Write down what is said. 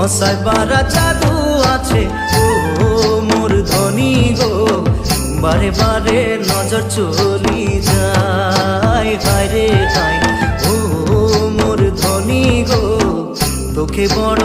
নসায় পারা জাদু আছে ও মোর ধনী গো, বারে বারে নজর চলি যায়, হায় রে হায় ও মোর ধনী গো, তোকে বড়